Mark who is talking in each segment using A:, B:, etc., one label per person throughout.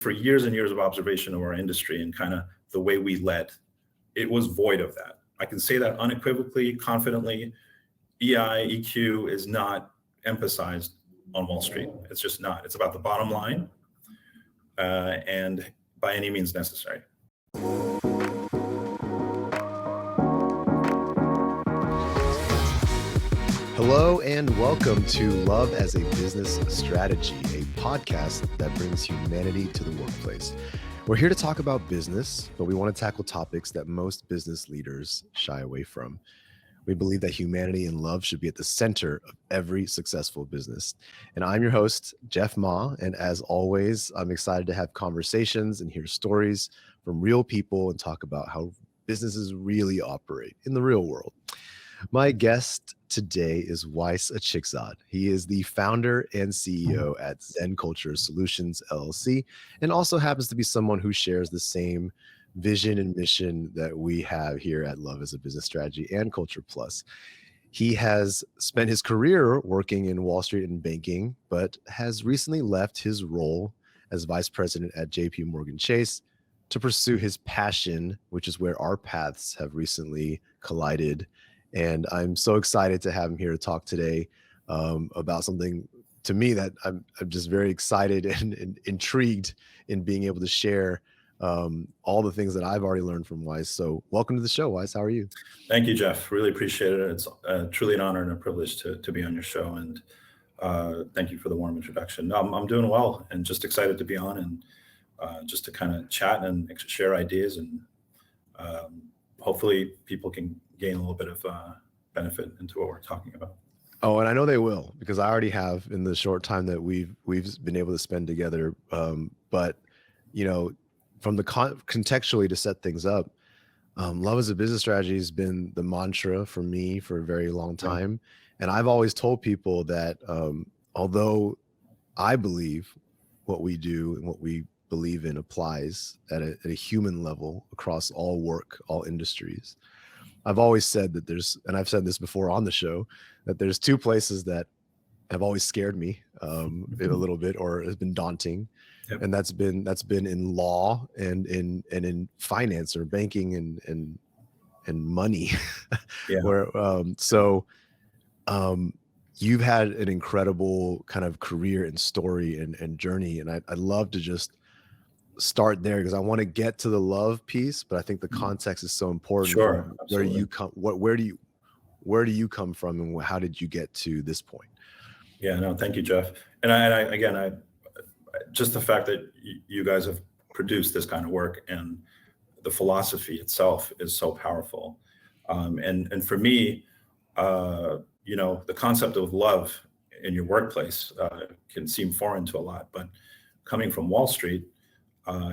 A: for years and years of observation of our industry and kind of the way we led, it was void of that. I can say that unequivocally, confidently. EQ is not emphasized on Wall Street. It's just not. It's about the bottom line, and by any means necessary.
B: Hello and welcome to Love as a Business Strategy, a podcast that brings humanity to the workplace. We're here to talk about business, but we want to tackle topics that most business leaders shy away from. We believe that humanity and love should be at the center of every successful business. And I'm your host, Jeff Ma. And as always, I'm excited to have conversations and hear stories from real people and talk about how businesses really operate in the real world. My guest today is Wais Achikzad. He is the founder and CEO at Zen Culture Solutions, LLC, and also happens to be someone who shares the same vision and mission that we have here at Love as a Business Strategy and Culture Plus. He has spent his career working in Wall Street and banking, but has recently left his role as vice president at JPMorgan Chase to pursue his passion, which is where our paths have recently collided. And I'm so excited to have him here to talk today about something to me that I'm just very excited and intrigued in being able to share all the things that I've already learned from Wais. So welcome to the show, Wais. How are you?
A: Thank you, Jeff. Really appreciate it. It's truly an honor and a privilege to be on your show. And thank you for the warm introduction. I'm doing well and just excited to be on and just to kind of chat and share ideas. And hopefully people can gain a little bit of benefit into what we're talking about.
B: Oh, and I know they will, because I already have in the short time that we've been able to spend together. But, you know, from the contextually to set things up, Love as a Business Strategy has been the mantra for me for a very long time. Yeah. And I've always told people that although I believe what we do and what we believe in applies at a human level across all work, all industries, I've always said that and I've said this before on the show, that there's two places that have always scared me a little bit or has been daunting. Yep. And that's been in law and in finance or banking and money. Yeah. Where you've had an incredible kind of career and story and journey, and I'd love to just start there because I want to get to the love piece, but I think the context is so important.
A: Sure.
B: Where you come, where do you come from, and how did you get to this point?
A: Yeah, no, thank you, Jeff. And I just the fact that you guys have produced this kind of work and the philosophy itself is so powerful. And for me, you know, the concept of love in your workplace can seem foreign to a lot, but coming from Wall Street,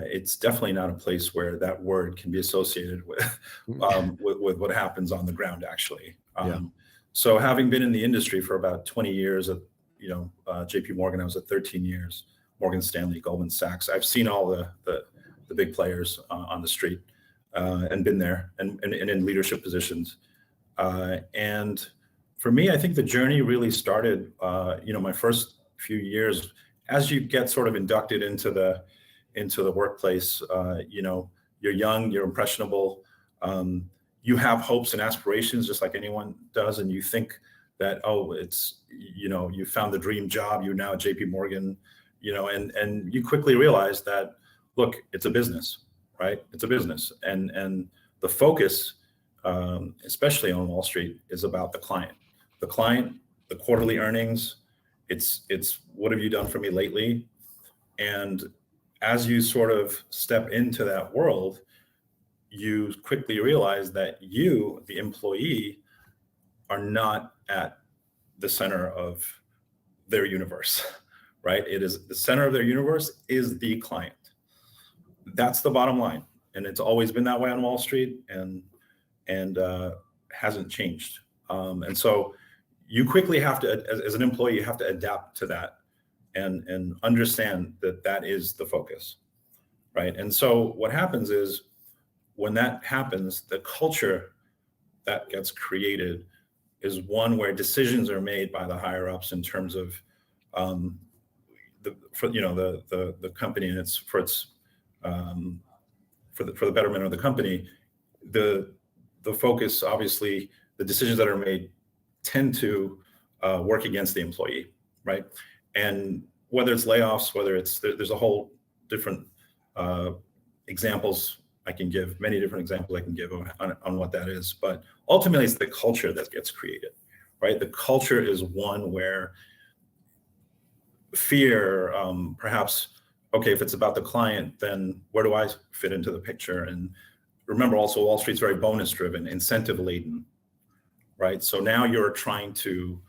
A: it's definitely not a place where that word can be associated with what happens on the ground, actually. So having been in the industry for about 20 years, JPMorgan, I was at 13 years, Morgan Stanley, Goldman Sachs. I've seen all the big players on the street and been there and in leadership positions. And for me, I think the journey really started, my first few years, as you get sort of inducted into the workplace, you're young, you're impressionable, you have hopes and aspirations just like anyone does. And you think that, you found the dream job, you're now at JPMorgan, and you quickly realize that, look, it's a business, right? It's a business. And the focus, especially on Wall Street, is about the client, the quarterly earnings. It's what have you done for me lately? And as you sort of step into that world, you quickly realize that you, the employee, are not at the center of their universe, right? It is the center of their universe is the client. That's the bottom line. And it's always been that way on Wall Street and hasn't changed. And so you quickly have to, as an employee, you have to adapt to that and understand that is the focus, right? And so what happens is when that happens, the culture that gets created is one where decisions are made by the higher ups in terms of the company and for the betterment of the company, the focus, obviously, the decisions that are made tend to work against the employee, right? And whether it's layoffs, there's a whole different examples I can give, many different examples I can give on what that is. But ultimately, it's the culture that gets created, right? The culture is one where fear, perhaps, okay, if it's about the client, then where do I fit into the picture? And remember also, Wall Street's very bonus driven, incentive laden, right? So now you're trying to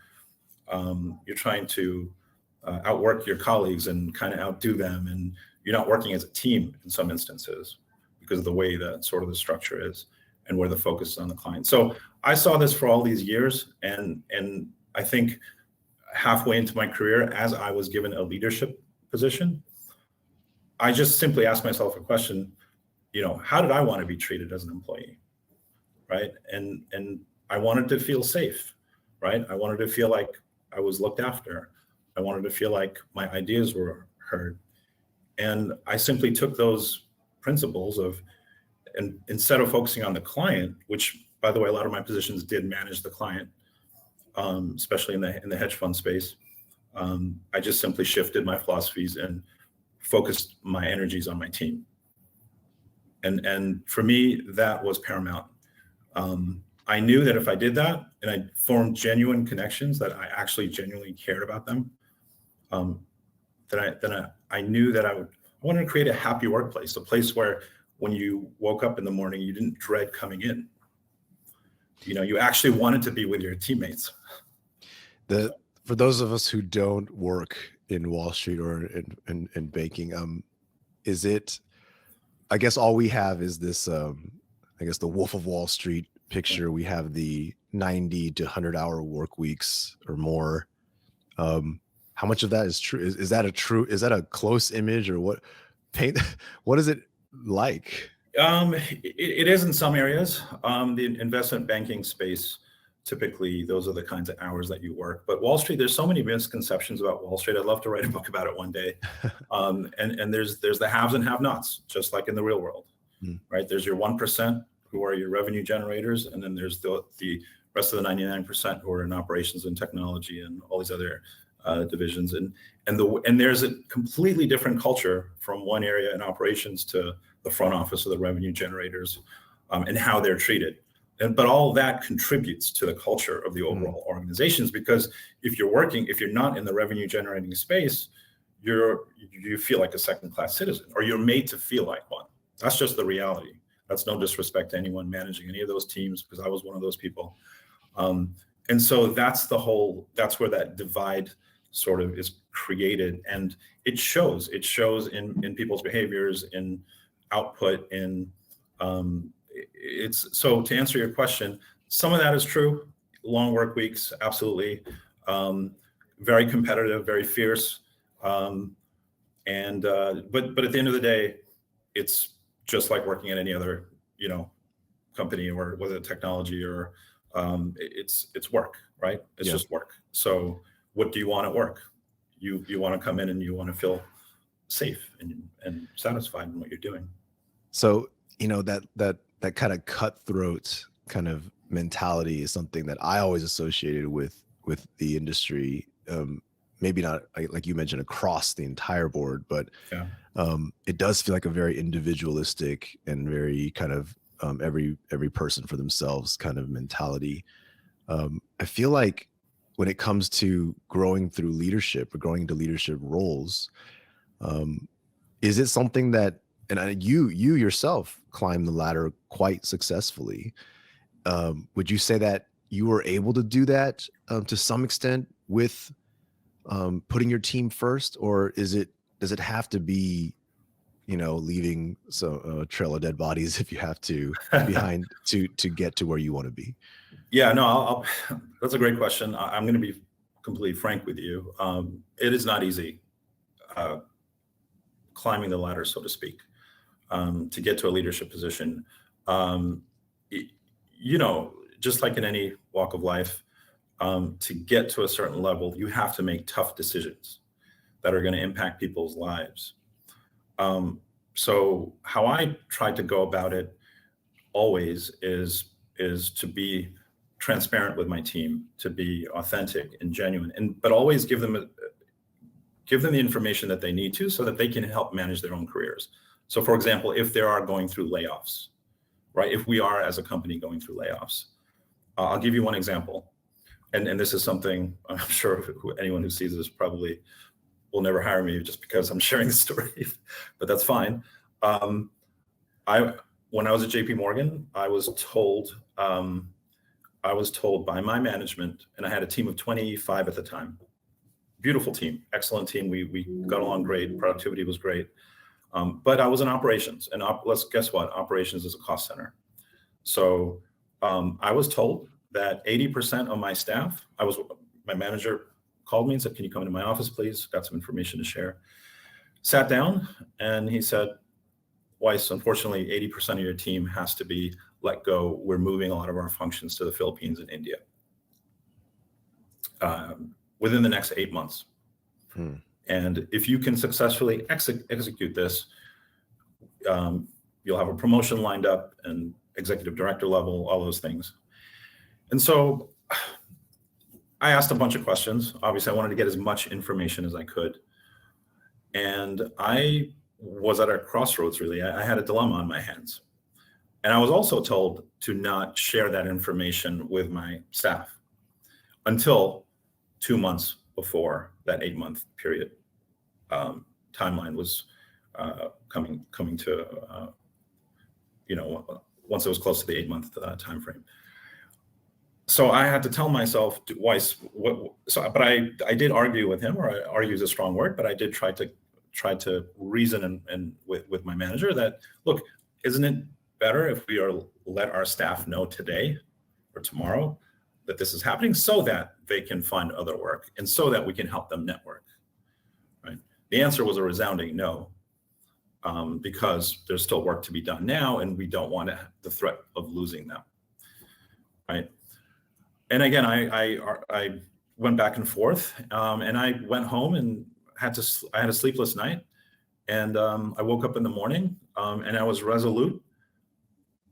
A: outwork your colleagues and kind of outdo them, and you're not working as a team in some instances because of the way that sort of the structure is and where the focus is on the client. So I saw this for all these years, and I think halfway into my career, as I was given a leadership position, I just simply asked myself a question, how did I want to be treated as an employee, right? And I wanted to feel safe, right? I wanted to feel like I was looked after. I wanted to feel like my ideas were heard. And I simply took those principles and instead of focusing on the client, which, by the way, a lot of my positions did manage the client, especially in the hedge fund space, I just simply shifted my philosophies and focused my energies on my team. And for me, that was paramount. I knew that if I did that and I formed genuine connections, that I actually genuinely cared about them, then I knew that I wanted to create a happy workplace, a place where when you woke up in the morning, you didn't dread coming in. You actually wanted to be with your teammates.
B: For those of us who don't work in Wall Street or in banking, is it, I guess all we have is this, I guess the Wolf of Wall Street picture. We have the 90 to 100-hour work weeks or more. How much of that is true? Is that a close image, or what what is it like?
A: It is in some areas. The investment banking space, typically those are the kinds of hours that you work. But Wall Street, there's so many misconceptions about Wall Street. I'd love to write a book about it one day. And there's the haves and have-nots, just like in the real world, right? There's your 1% who are your revenue generators, and then there's the rest of the 99% who are in operations and technology and all these other divisions. And there's a completely different culture from one area in operations to the front office of the revenue generators, and how they're treated. But all that contributes to the culture of the overall organizations, because if you're not in the revenue generating space, you feel like a second-class citizen, or you're made to feel like one. That's just the reality. That's no disrespect to anyone managing any of those teams, because I was one of those people. And so that's where that divide sort of is created, and it shows in people's behaviors, in output, so to answer your question, some of that is true. Long work weeks, absolutely. Very competitive, very fierce. But at the end of the day, it's just like working at any other, company, or whether it's technology or it's work, right? It's just work. So what do you want at work? You want to come in and you want to feel safe and satisfied in what you're doing.
B: So, that kind of cutthroat kind of mentality is something that I always associated with the industry. Maybe not like you mentioned across the entire board, but it does feel like a very individualistic and very kind of every person for themselves kind of mentality. I feel like when it comes to growing through leadership or growing into leadership roles, is it something that, and you yourself climbed the ladder quite successfully. Would you say that you were able to do that to some extent with putting your team first, or does it have to be, leaving a trail of dead bodies if you have to behind to get to where you want to be?
A: Yeah, no, that's a great question. I'm going to be completely frank with you. It is not easy climbing the ladder, so to speak. To get to a leadership position, just like in any walk of life, to get to a certain level, you have to make tough decisions. that are going to impact people's lives. So how I try to go about it always is to be transparent with my team, to be authentic and genuine, but always give them the information that they need to, so that they can help manage their own careers. So for example, if they are going through layoffs, right? If we are as a company going through layoffs, I'll give you one example. And this is something I'm sure anyone who sees this probably will never hire me just because I'm sharing the story, but that's fine. When I was at JPMorgan, I was told by my management, and I had a team of 25 at the time. Beautiful team, excellent team. We got along great. Productivity was great. But I was in operations, and guess what? Operations is a cost center. So I was told that 80% of my staff, my manager called me and said, "Can you come into my office, please? Got some information to share." Sat down, and he said, "Wais, unfortunately, 80% of your team has to be let go. We're moving a lot of our functions to the Philippines and India within the next 8 months. And if you can successfully execute this, you'll have a promotion lined up and executive director level, all those things." And so I asked a bunch of questions. Obviously, I wanted to get as much information as I could. And I was at a crossroads, really. I had a dilemma on my hands. And I was also told to not share that information with my staff until 2 months before that 8-month period timeline was coming to, once it was close to the 8-month time frame. So I had to tell myself, Wais, but I did argue with him, or argue is a strong word, but I did try to reason and with my manager that, look, isn't it better if we let our staff know today or tomorrow that this is happening, so that they can find other work and so that we can help them network, right? The answer was a resounding no, because there's still work to be done now, and we don't want the threat of losing them, right? And again, I went back and forth, and I went home and I had a sleepless night, and I woke up in the morning, and I was resolute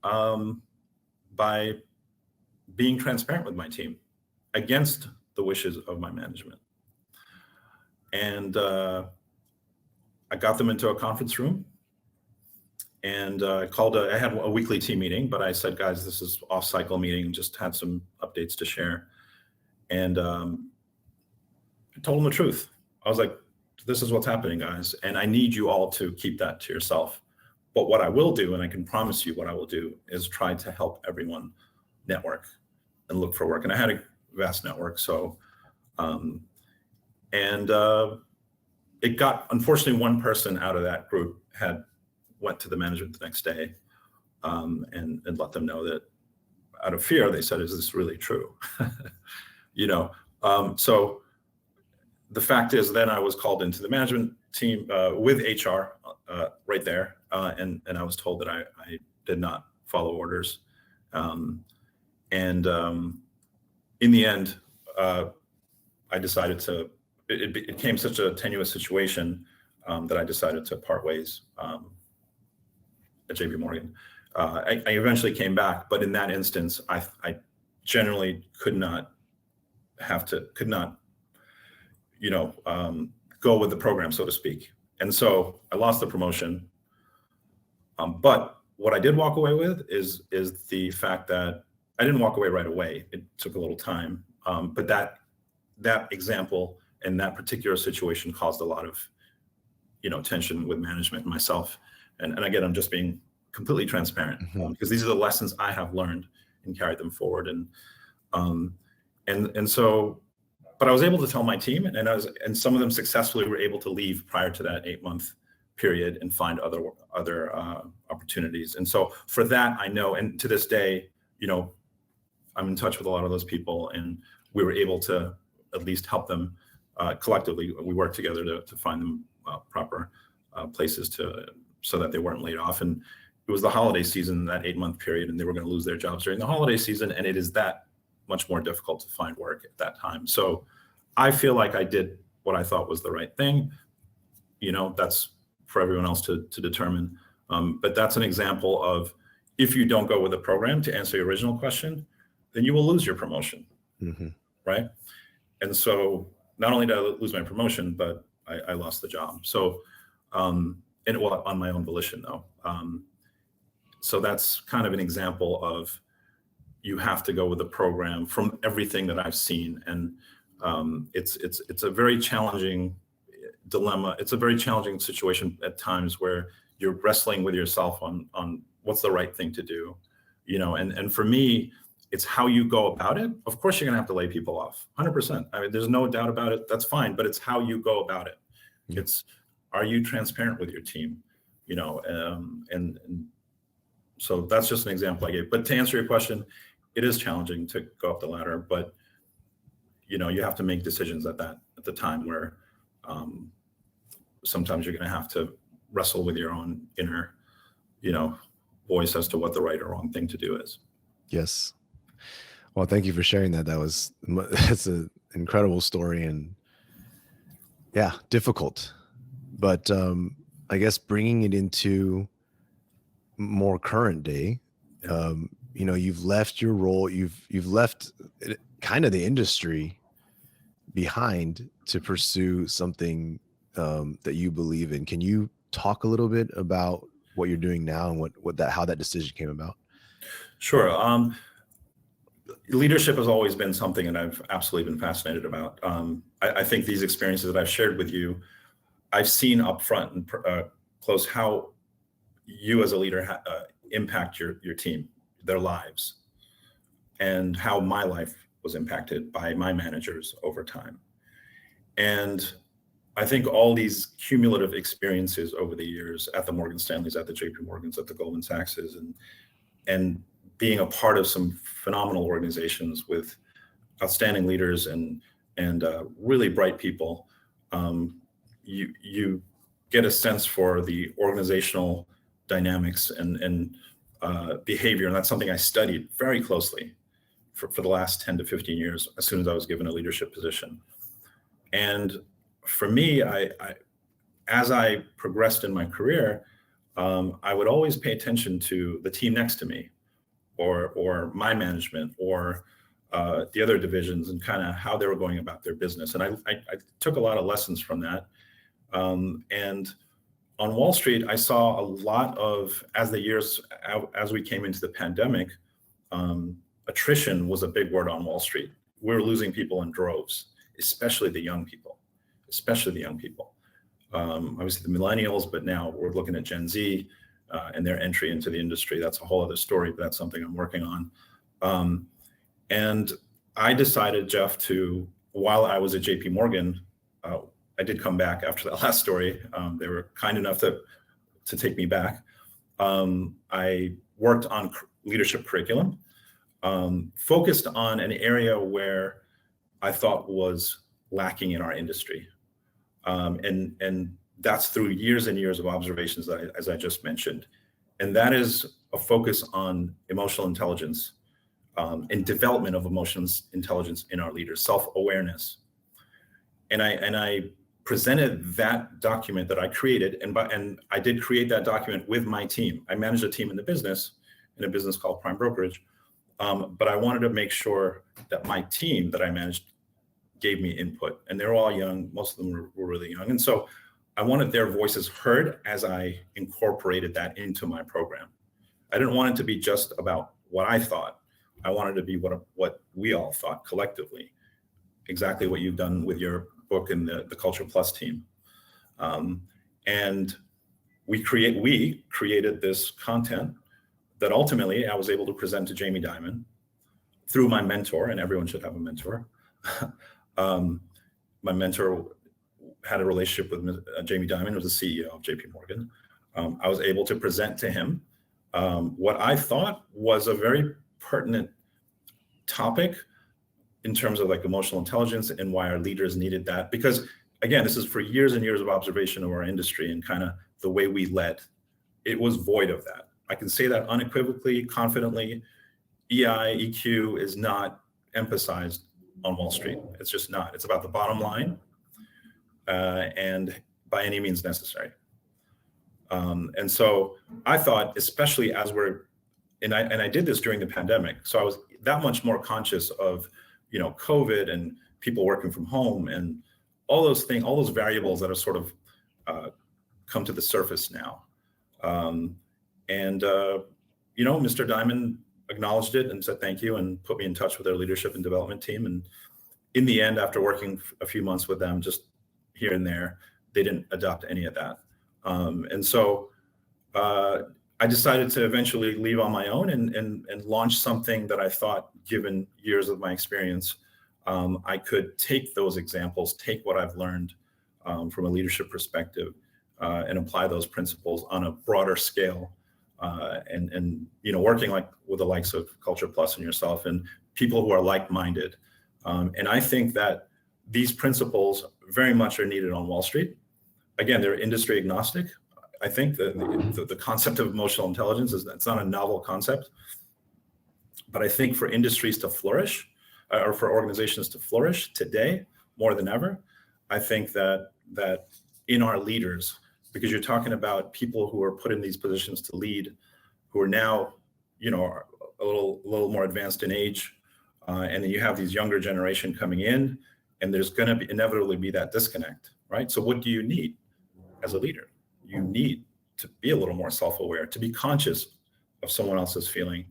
A: by being transparent with my team against the wishes of my management. And I got them into a conference room, and I had a weekly team meeting, but I said, "Guys, this is off-cycle meeting, just had some updates to share." And I told them the truth. I was like, "This is what's happening, guys, and I need you all to keep that to yourself. But what I will do, and I can promise you what I will do, is try to help everyone network and look for work." And I had a vast network. So, it got, unfortunately, one person out of that group went to the management the next day, and let them know that, out of fear, they said, "Is this really true?" So the fact is, then I was called into the management team with HR right there, and I was told that I did not follow orders. In the end, I decided it became such a tenuous situation that I decided to part ways at JPMorgan. I eventually came back, but in that instance, I generally could not go with the program, so to speak. And so I lost the promotion. But what I did walk away with is the fact that I didn't walk away right away. It took a little time. But that example and that particular situation caused a lot of, tension with management and myself. And again, I'm just being completely transparent, because these are the lessons I have learned and carried them forward. And so, but I was able to tell my team, and some of them successfully were able to leave prior to that 8-month period and find other opportunities. And so for that, I know, and to this day, I'm in touch with a lot of those people, and we were able to at least help them collectively. We worked together to find them proper places so that they weren't laid off. And it was the holiday season, that 8-month period, and they were going to lose their jobs during the holiday season. And it is that much more difficult to find work at that time. So I feel like I did what I thought was the right thing. That's for everyone else to determine. But that's an example of, if you don't go with the program, to answer your original question, then you will lose your promotion, right? And so not only did I lose my promotion, but I lost the job. So, on my own volition though. So that's kind of an example of, you have to go with the program from everything that I've seen. And it's a very challenging dilemma. It's a very challenging situation at times where you're wrestling with yourself on what's the right thing to do, and for me, it's how you go about it. Of course, you're gonna have to lay people off, 100%. I mean, there's no doubt about it. That's fine, but it's how you go about it. It's, are you transparent with your team? And so that's just an example I gave. But to answer your question, it is challenging to go up the ladder, but you have to make decisions at the time where sometimes you're going to have to wrestle with your own inner, voice as to what the right or wrong thing to do is.
B: Yes. Well, thank you for sharing that. That's an incredible story, and yeah, difficult, but I guess bringing it into more current day, you've left your role, you've left kind of the industry behind to pursue something that you believe in. Can you talk a little bit about what you're doing now and how that decision came about?
A: Sure. Leadership has always been something that I've absolutely been fascinated about. I think these experiences that I've shared with you, I've seen up front and close how you as a leader impact your team, their lives, and how my life was impacted by my managers over time. And I think all these cumulative experiences over the years at the Morgan Stanleys, at the JPMorgans, at the Goldman Sachses, and being a part of some phenomenal organizations with outstanding leaders and really bright people, you get a sense for the organizational dynamics and behavior. And that's something I studied very closely for the last 10 to 15 years, as soon as I was given a leadership position. And for me, as I progressed in my career, I would always pay attention to the team next to me, or my management, or the other divisions, and kind of how they were going about their business. And I took a lot of lessons from that. And on Wall Street, I saw a lot of, as we came into the pandemic, attrition was a big word on Wall Street. We were losing people in droves, especially the young people. Obviously the millennials, but now we're looking at Gen Z and their entry into the industry. That's a whole other story, but that's something I'm working on. And I decided, Jeff, while I was at JPMorgan, I did come back after that last story. They were kind enough to take me back. I worked on leadership curriculum, focused on an area where I thought was lacking in our industry. And that's through years and years of observations, as I just mentioned. And that is a focus on emotional intelligence and development of emotional intelligence in our leaders, self-awareness. And I presented that document that I created, and I did create that document with my team. I managed a team in a business called Prime Brokerage, but I wanted to make sure that my team that I managed gave me input, and they're all young. Most of them were really young. And so I wanted their voices heard as I incorporated that into my program. I didn't want it to be just about what I thought. I wanted to be what we all thought collectively, exactly what you've done with your book and the Culture Plus team. And we created this content that ultimately I was able to present to Jamie Dimon through my mentor, and everyone should have a mentor. My mentor had a relationship with Jamie Dimon, who was the CEO of JPMorgan. I was able to present to him what I thought was a very pertinent topic in terms of like emotional intelligence and why our leaders needed that. Because again, this is for years and years of observation of our industry and kind of the way we led. It was void of that. I can say that unequivocally, confidently. EQ is not emphasized on Wall Street. It's just not. It's about the bottom line. and by any means necessary. And so I thought, especially as I did this during the pandemic, so I was that much more conscious of, COVID and people working from home and all those things, all those variables that are sort of come to the surface now. Mr. Diamond acknowledged it and said thank you and put me in touch with their leadership and development team. And in the end, after working a few months with them, just here and there, they didn't adopt any of that. So I decided to eventually leave on my own and launch something that I thought, given years of my experience, I could take those examples, take what I've learned from a leadership perspective, and apply those principles on a broader scale. Working with the likes of Culture Plus and yourself and people who are like-minded. And I think that these principles very much are needed on Wall Street. Again, they're industry agnostic. I think the concept of emotional intelligence it's not a novel concept, but I think for industries to flourish, or for organizations to flourish today more than ever, I think that in our leaders, because you're talking about people who are put in these positions to lead, who are now, are a little more advanced in age, and then you have these younger generation coming in, and there's going to inevitably be that disconnect, right? So what do you need as a leader? You need to be a little more self-aware, to be conscious of someone else's feeling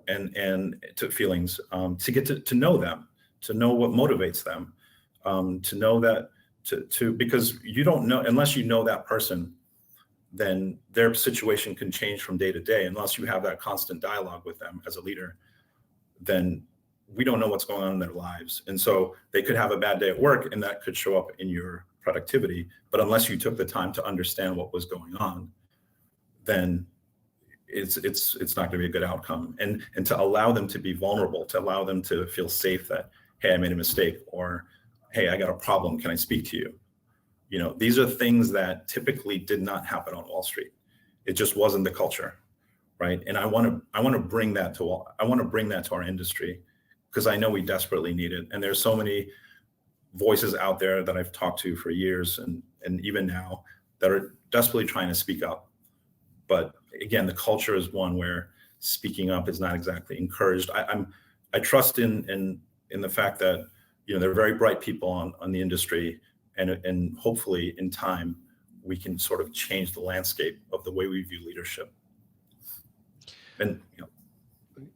A: and to feelings, to get to know them, to know what motivates them, to know that because you don't know, unless you know that person, then their situation can change from day to day. Unless you have that constant dialogue with them as a leader, then we don't know what's going on in their lives. And so they could have a bad day at work and that could show up in your productivity. But unless you took the time to understand what was going on, then it's not going to be a good outcome. And to allow them to be vulnerable, to allow them to feel safe that, hey, I made a mistake, or hey, I got a problem, can I speak to you? These are things that typically did not happen on Wall Street. It just wasn't the culture, right? And I want to bring that to our industry, because I know we desperately need it. And there's so many voices out there that I've talked to for years and even now that are desperately trying to speak up. But again, the culture is one where speaking up is not exactly encouraged. I trust in the fact that there are very bright people on the industry, and hopefully in time we can sort of change the landscape of the way we view leadership. And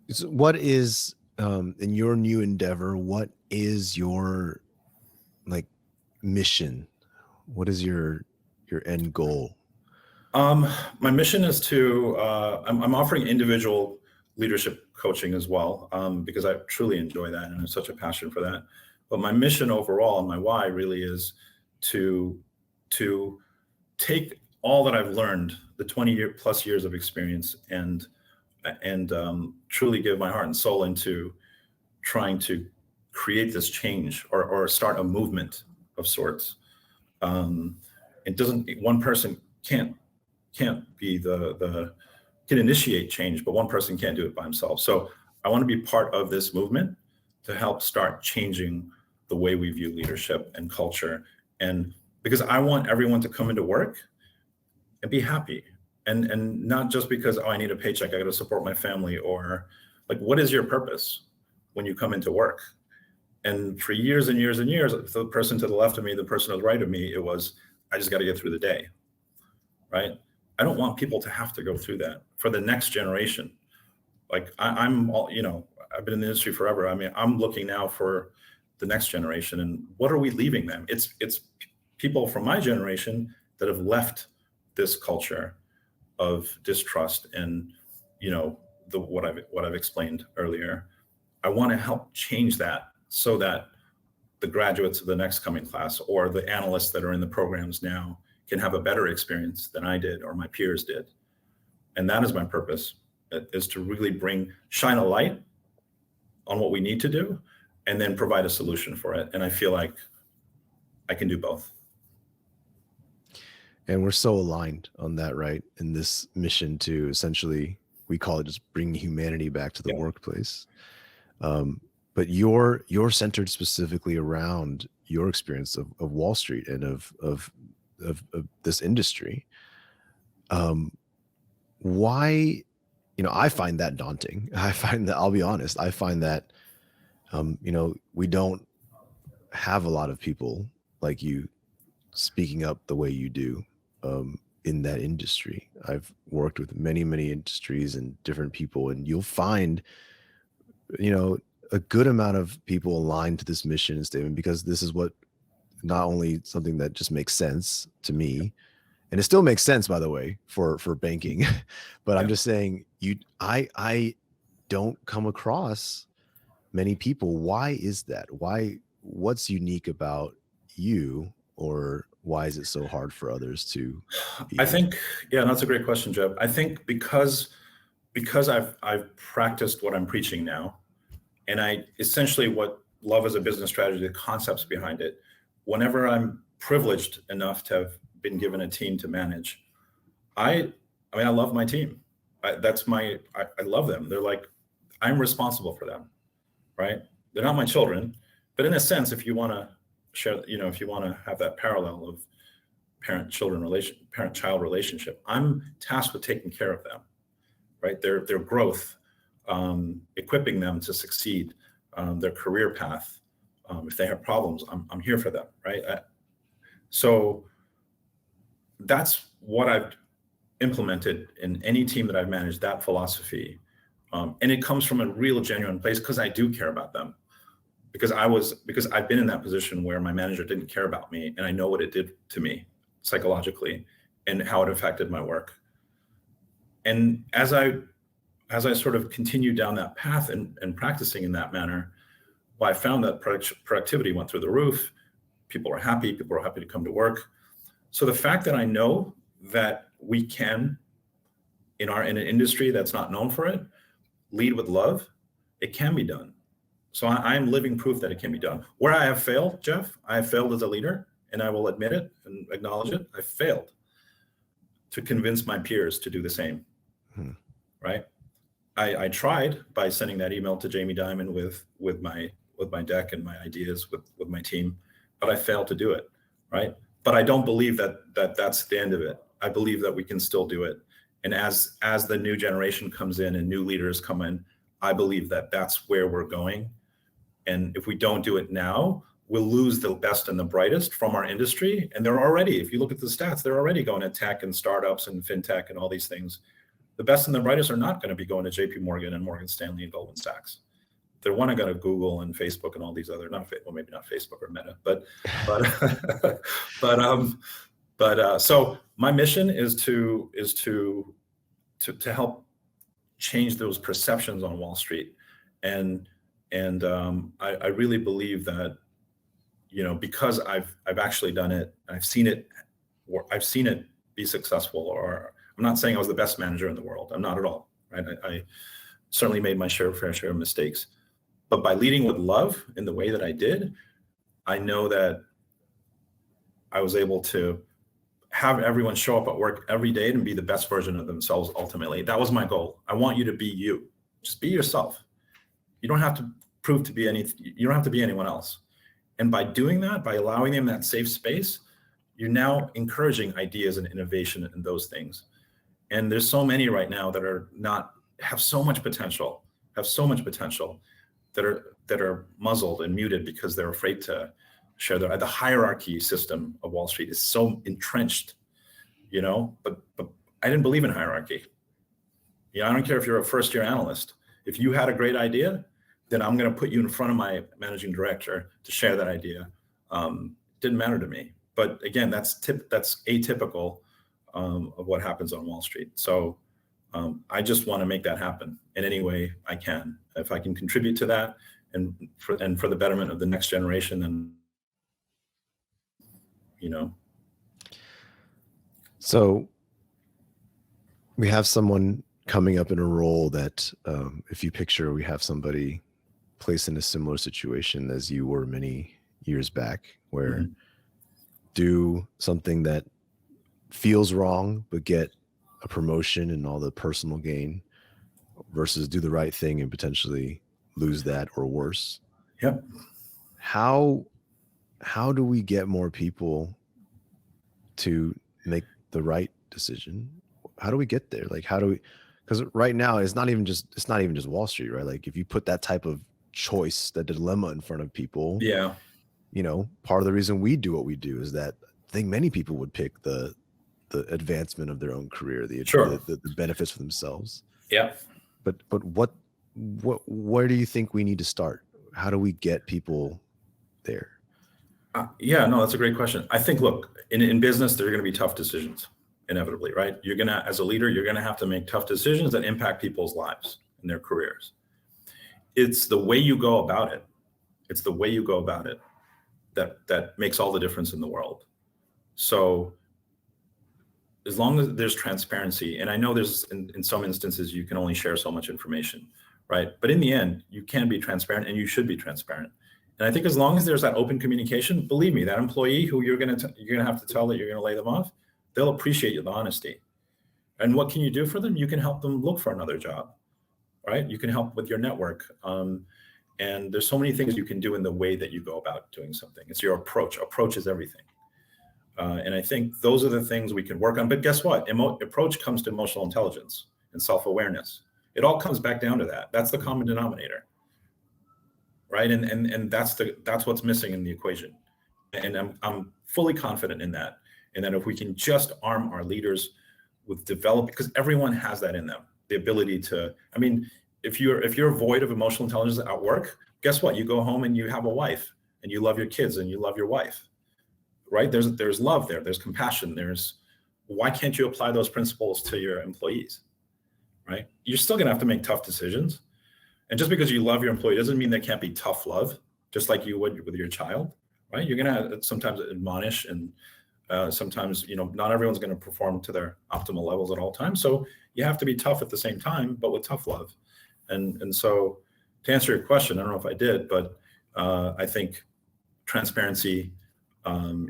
B: So what is in your new endeavor? What is your mission? What is your end goal?
A: My mission is to I'm offering individual leadership coaching as well, because I truly enjoy that and I have such a passion for that. But my mission overall and my why really is to take all that I've learned, the 20+ years of experience, and truly give my heart and soul into trying to create this change or start a movement of sorts. One person can't be can initiate change, but one person can't do it by himself. So I want to be part of this movement to help start changing the way we view leadership and culture. And because I want everyone to come into work and be happy, and not just because, I need a paycheck, I got to support my family, or what is your purpose when you come into work? And for years and years and years, the person to the left of me, the person to the right of me, it was, I just got to get through the day, right? I don't want people to have to go through that for the next generation. I'm all, I've been in the industry forever. I mean, I'm looking now for the next generation, and what are we leaving them? It's people from my generation that have left this culture of distrust and, what I've explained earlier. I want to help change that so that the graduates of the next coming class or the analysts that are in the programs now can have a better experience than I did or my peers did. And that is my purpose, is to really shine a light on what we need to do and then provide a solution for it. And I feel like I can do both.
B: And we're so aligned on that, right? In this mission to essentially, we call it just bringing humanity back to the workplace. But you're centered specifically around your experience of Wall Street and of this industry. Why, I find that daunting. I find that, I'll be honest, I find that, we don't have a lot of people like you speaking up the way you do in that industry. I've worked with many, many industries and different people, and you'll find, a good amount of people aligned to this mission and statement, because this is what, not only something that just makes sense to me, and it still makes sense, by the way, for banking, but I'm
A: Yeah.
B: just saying, I don't come across many people. Why is that? What's unique about you, or why is it so hard for others to be
A: I
B: able to?
A: think, yeah, that's a great question, Jeff. I think because I've practiced what I'm preaching now, and I essentially what love as a business strategy, the concepts behind it. Whenever I'm privileged enough to have been given a team to manage, I mean, I love my team. I love them. They're like, I'm responsible for them, right? They're not my children, but in a sense, if you want to share, if you want to have that parallel of parent-child relationship, I'm tasked with taking care of them, right? Their growth, equipping them to succeed, their career path. If they have problems, I'm here for them, right? So that's what I've implemented in any team that I've managed, that philosophy. And it comes from a real genuine place, because I do care about them. Because I've been in that position where my manager didn't care about me, and I know what it did to me psychologically and how it affected my work. And as I sort of continued down that path and practicing in that manner, well, I found that productivity went through the roof. People were happy to come to work. So the fact that I know that we can, in an industry that's not known for it, lead with love, it can be done. So I'm living proof that it can be done. Where I have failed, Jeff, I have failed as a leader, and I will admit it and acknowledge it. I failed to convince my peers to do the same, right? I tried by sending that email to Jamie Dimon with my deck and my ideas with my team, but I failed to do it, right? But I don't believe that that's the end of it. I believe that we can still do it. And as the new generation comes in and new leaders come in, I believe that that's where we're going. And if we don't do it now, we'll lose the best and the brightest from our industry. And they're already, if you look at the stats, they're already going to tech and startups and fintech and all these things. The best and the brightest are not going to be going to JPMorgan and Morgan Stanley and Goldman Sachs. They want to go to Google and Facebook and all these other, maybe not Facebook or Meta, so my mission is to help change those perceptions on Wall Street. And I really believe that, because I've actually done it, I've seen it be successful. Or I'm not saying I was the best manager in the world. I'm not at all, right? I certainly made my fair share of mistakes, but by leading with love in the way that I did, I know that I was able to have everyone show up at work every day and be the best version of themselves. Ultimately, that was my goal. I want you to be you. Just be yourself. You don't have to prove to be anything. You don't have to be anyone else. And by doing that, by allowing them that safe space, you're now encouraging ideas and innovation and those things. And there's so many right now that have so much potential that are muzzled and muted because they're afraid to share the hierarchy system of Wall Street is so entrenched, but I didn't believe in hierarchy. I don't care if you're a first-year analyst. If you had a great idea, then I'm going to put you in front of my managing director to share that idea. Didn't matter to me. But again, that's atypical of what happens on Wall Street. So I just want to make that happen in any way I can. If I can contribute to that and for the betterment of the next generation, then,
B: So we have someone coming up in a role that, if you picture, we have somebody placed in a similar situation as you were many years back, where do something that feels wrong, but get a promotion and all the personal gain, versus do the right thing and potentially lose that or worse.
A: Yep.
B: How how do we get more people to make the right decision? How do we get there? Like, how do we, because right now it's not even just Wall Street, right? Like if you put that type of choice, that dilemma in front of people,
A: Yeah,
B: part of the reason we do what we do is that I think many people would pick the advancement of their own career,
A: sure.
B: the benefits for themselves.
A: Yeah.
B: But where do you think we need to start? How do we get people there?
A: Yeah, no, that's a great question. I think, look, in business, there are going to be tough decisions, inevitably, right? You're going to, as a leader, you're going to have to make tough decisions that impact people's lives and their careers. It's the way you go about it. It's the way you go about it that makes all the difference in the world. So as long as there's transparency, and I know there's in some instances you can only share so much information, right? But in the end, you can be transparent and you should be transparent. And I think as long as there's that open communication, believe me, that employee who you're gonna have to tell that you're gonna lay them off, they'll appreciate the honesty. And what can you do for them? You can help them look for another job, right? You can help with your network. And there's so many things you can do in the way that you go about doing something. It's your approach. Approach is everything. And I think those are the things we can work on. But guess what? Approach comes to emotional intelligence and self-awareness. It all comes back down to that. That's the common denominator, right? And that's what's missing in the equation. And I'm fully confident in that. And that if we can just arm our leaders with because everyone has that in them, the ability to. I mean, if you're void of emotional intelligence at work, guess what? You go home and you have a wife, and you love your kids, and you love your wife. Right? There's love there. There's compassion. Why can't you apply those principles to your employees? Right? You're still going to have to make tough decisions. And just because you love your employee doesn't mean there can't be tough love, just like you would with your child, right? You're going to sometimes admonish, and sometimes, not everyone's going to perform to their optimal levels at all times. So you have to be tough at the same time, but with tough love. And so to answer your question, I don't know if I did, but I think transparency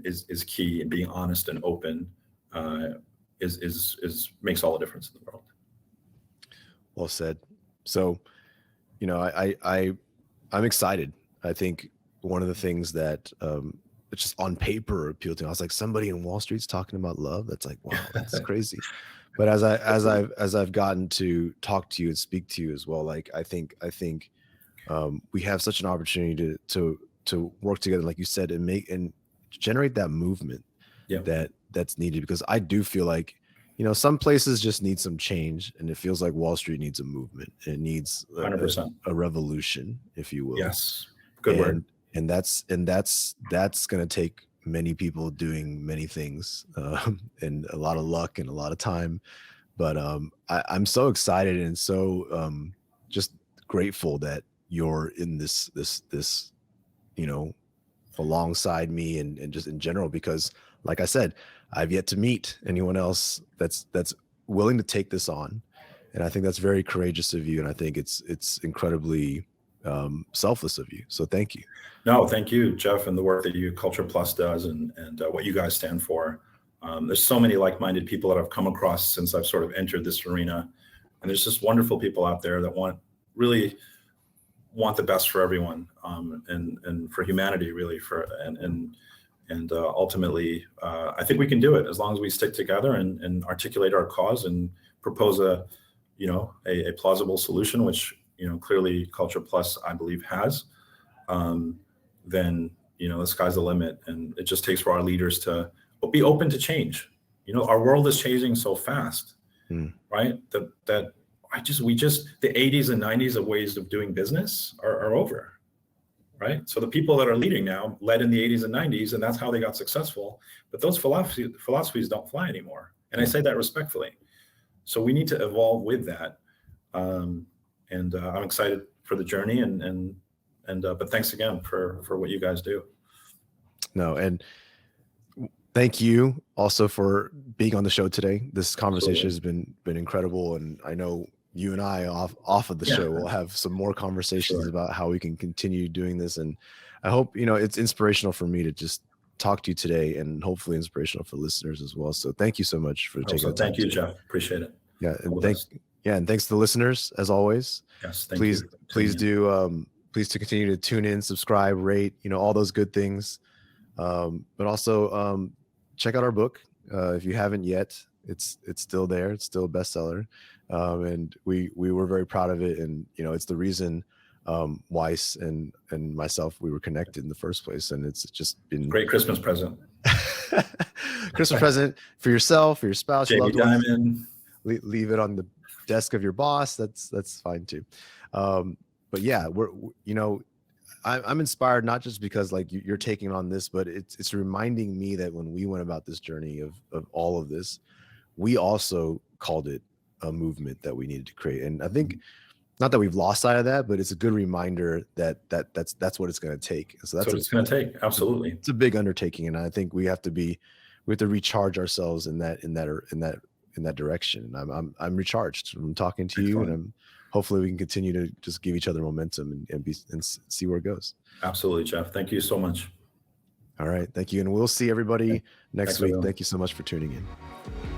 A: is key, and being honest and open makes all the difference in the world.
B: Well said. So, I'm excited. I think one of the things that it's just on paper appealed to me. I was like, somebody in Wall Street's talking about love. That's like, wow, that's crazy. But as I've gotten to talk to you and speak to you as well, like I think we have such an opportunity to work together, like you said, and generate that movement that's needed, because I do feel like some places just need some change, and it feels like Wall Street needs a movement. It needs
A: 100%.
B: A revolution, if you will.
A: Yes, good word.
B: And that's going to take many people doing many things, and a lot of luck and a lot of time. But I'm so excited and so just grateful that you're in this alongside me and just in general, because like I said, I've yet to meet anyone else that's willing to take this on. And I think that's very courageous of you. And I think it's incredibly selfless of you. So thank you.
A: No, thank you, Jeff, and the work that Culture Plus does and what you guys stand for. There's so many like-minded people that I've come across since I've sort of entered this arena. And there's just wonderful people out there that really want the best for everyone, and for humanity, really, and ultimately, I think we can do it as long as we stick together and articulate our cause and propose a plausible solution, which clearly Culture Plus, I believe, has. Then the sky's the limit, and it just takes for our leaders to be open to change. Our world is changing so fast, right? That the 80s and 90s of ways of doing business are over, right? So the people that are leading now led in the 80s and 90s, and that's how they got successful. But those philosophies don't fly anymore, and I say that respectfully. So we need to evolve with that, and I'm excited for the journey, but thanks again for what you guys do.
B: No, and thank you also for being on the show today. This conversation has been incredible, and I know you and I off of the show will have some more conversations about how we can continue doing this. And I hope it's inspirational for me to just talk to you today, and hopefully inspirational for listeners as well. So thank you so much for taking the time.
A: Thank you, Jeff. Appreciate it.
B: Yeah, and thanks to the listeners as always.
A: Yes,
B: please to continue to tune in, subscribe, rate, all those good things. But also check out our book. If you haven't yet, it's still there. It's still a bestseller. And we were very proud of it. And, you know, it's the reason Wais and myself, we were connected in the first place. And it's just been
A: Great Christmas present.
B: Christmas present for yourself, for your spouse, your
A: JB
B: loved ones.
A: Diamond.
B: Leave it on the desk of your boss. That's fine too. But yeah, you know, I'm inspired not just because like you're taking on this, but it's reminding me that when we went about this journey of all of this, we also called it a movement that we needed to create. And I think not that we've lost sight of that, but it's a good reminder that that's what it's going to take. So that's
A: what it's going to take. Absolutely.
B: It's a big undertaking. And I think we have to recharge ourselves in that direction. And I'm recharged. I'm talking to you, and hopefully we can continue to just give each other momentum and see where it goes.
A: Absolutely, Jeff. Thank you so much.
B: All right. Thank you. And we'll see everybody next week. Thank you so much for tuning in.